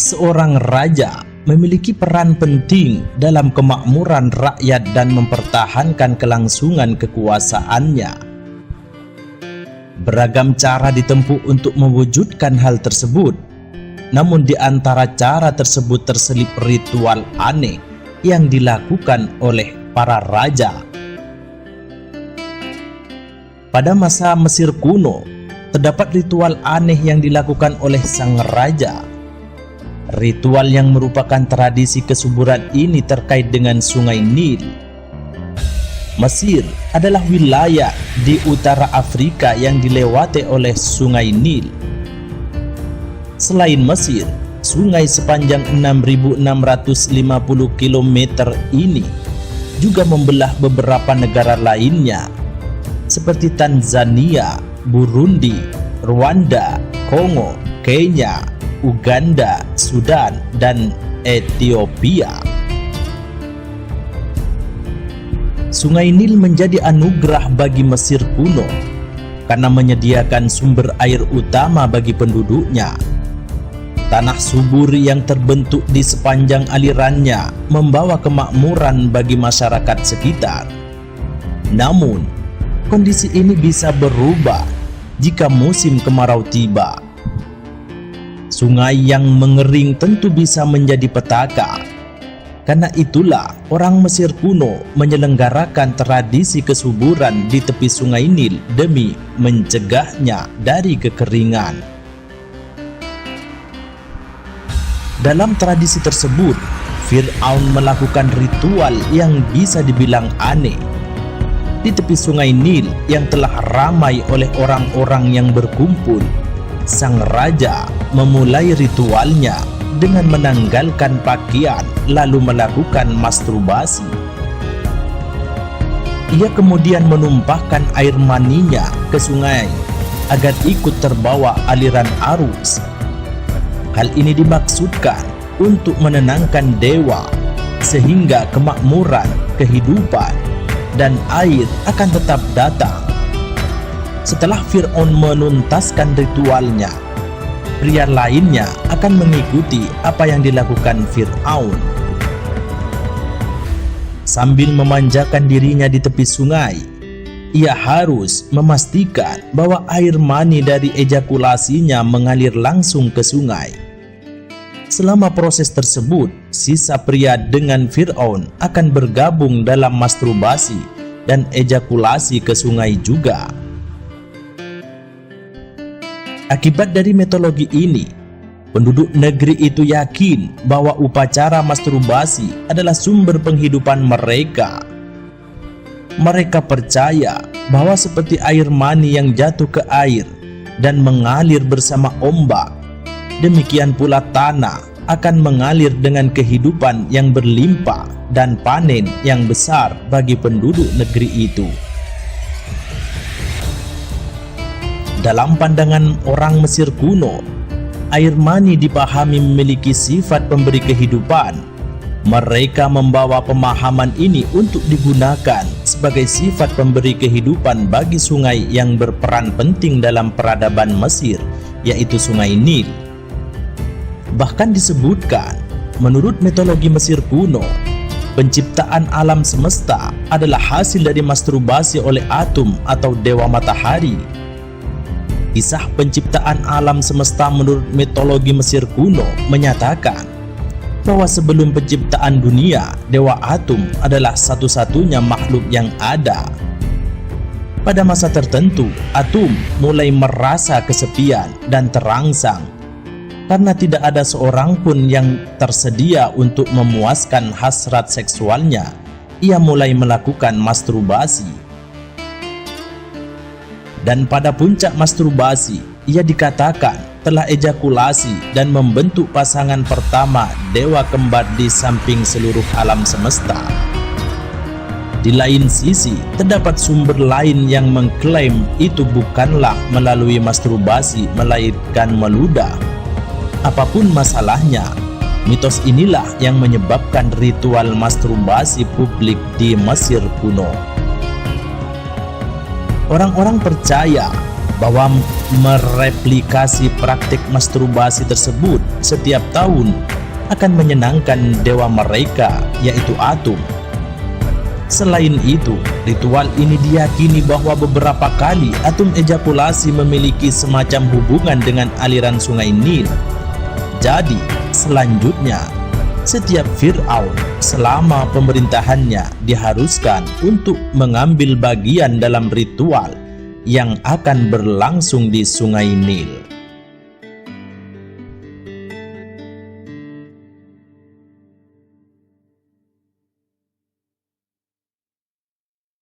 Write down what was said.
Seorang raja memiliki peran penting dalam kemakmuran rakyat dan mempertahankan kelangsungan kekuasaannya. Beragam cara ditempuh untuk mewujudkan hal tersebut, namun di antara cara tersebut terselip ritual aneh yang dilakukan oleh para raja. Pada masa Mesir kuno, terdapat ritual aneh yang dilakukan oleh sang raja. Ritual yang merupakan tradisi kesuburan ini terkait dengan Sungai Nil. Mesir adalah wilayah di utara Afrika yang dilewati oleh Sungai Nil. Selain Mesir, sungai sepanjang 6.650 km ini juga membelah beberapa negara lainnya seperti Tanzania, Burundi, Rwanda, Kongo, Kenya, Uganda, Sudan, dan Ethiopia. Sungai Nil menjadi anugerah bagi Mesir kuno karena menyediakan sumber air utama bagi penduduknya. Tanah subur yang terbentuk di sepanjang alirannya membawa kemakmuran bagi masyarakat sekitar. Namun, kondisi ini bisa berubah jika musim kemarau tiba. Sungai yang mengering tentu bisa menjadi petaka. Karena itulah orang Mesir kuno menyelenggarakan tradisi kesuburan di tepi Sungai Nil demi mencegahnya dari kekeringan. Dalam tradisi tersebut, Fir'aun melakukan ritual yang bisa dibilang aneh. Di tepi Sungai Nil yang telah ramai oleh orang-orang yang berkumpul, sang raja memulai ritualnya dengan menanggalkan pakaian lalu melakukan masturbasi. Ia kemudian menumpahkan air maninya ke sungai agar ikut terbawa aliran arus. Hal ini dimaksudkan untuk menenangkan dewa sehingga kemakmuran, kehidupan, dan air akan tetap datang. Setelah Fir'aun menuntaskan ritualnya, pria lainnya akan mengikuti apa yang dilakukan Fir'aun. Sambil memanjakan dirinya di tepi sungai, ia harus memastikan bahwa air mani dari ejakulasinya mengalir langsung ke sungai. Selama proses tersebut, sisa pria dengan Fir'aun akan bergabung dalam masturbasi dan ejakulasi ke sungai juga. Akibat dari mitologi ini, penduduk negeri itu yakin bahwa upacara masturbasi adalah sumber penghidupan mereka. Mereka percaya bahwa seperti air mani yang jatuh ke air dan mengalir bersama ombak, demikian pula tanah akan mengalir dengan kehidupan yang berlimpah dan panen yang besar bagi penduduk negeri itu. Dalam pandangan orang Mesir kuno, air mani dipahami memiliki sifat pemberi kehidupan. Mereka membawa pemahaman ini untuk digunakan sebagai sifat pemberi kehidupan bagi sungai yang berperan penting dalam peradaban Mesir, yaitu Sungai Nil. Bahkan disebutkan, menurut mitologi Mesir kuno, penciptaan alam semesta adalah hasil dari masturbasi oleh Atum atau dewa matahari. Kisah penciptaan alam semesta menurut mitologi Mesir kuno menyatakan bahwa sebelum penciptaan dunia, Dewa Atum adalah satu-satunya makhluk yang ada. Pada masa tertentu, Atum mulai merasa kesepian dan terangsang karena tidak ada seorang pun yang tersedia untuk memuaskan hasrat seksualnya. Ia mulai melakukan masturbasi. Dan pada puncak masturbasi, ia dikatakan telah ejakulasi dan membentuk pasangan pertama dewa kembar di samping seluruh alam semesta. Di lain sisi, terdapat sumber lain yang mengklaim itu bukanlah melalui masturbasi melainkan meludah. Apapun masalahnya, mitos inilah yang menyebabkan ritual masturbasi publik di Mesir kuno. Orang-orang percaya bahwa mereplikasi praktik masturbasi tersebut setiap tahun akan menyenangkan dewa mereka, yaitu Atum. Selain itu, ritual ini diyakini bahwa beberapa kali Atum ejakulasi memiliki semacam hubungan dengan aliran sungai Nil. Jadi, selanjutnya, setiap Fir'aun selama pemerintahannya diharuskan untuk mengambil bagian dalam ritual yang akan berlangsung di sungai Nil.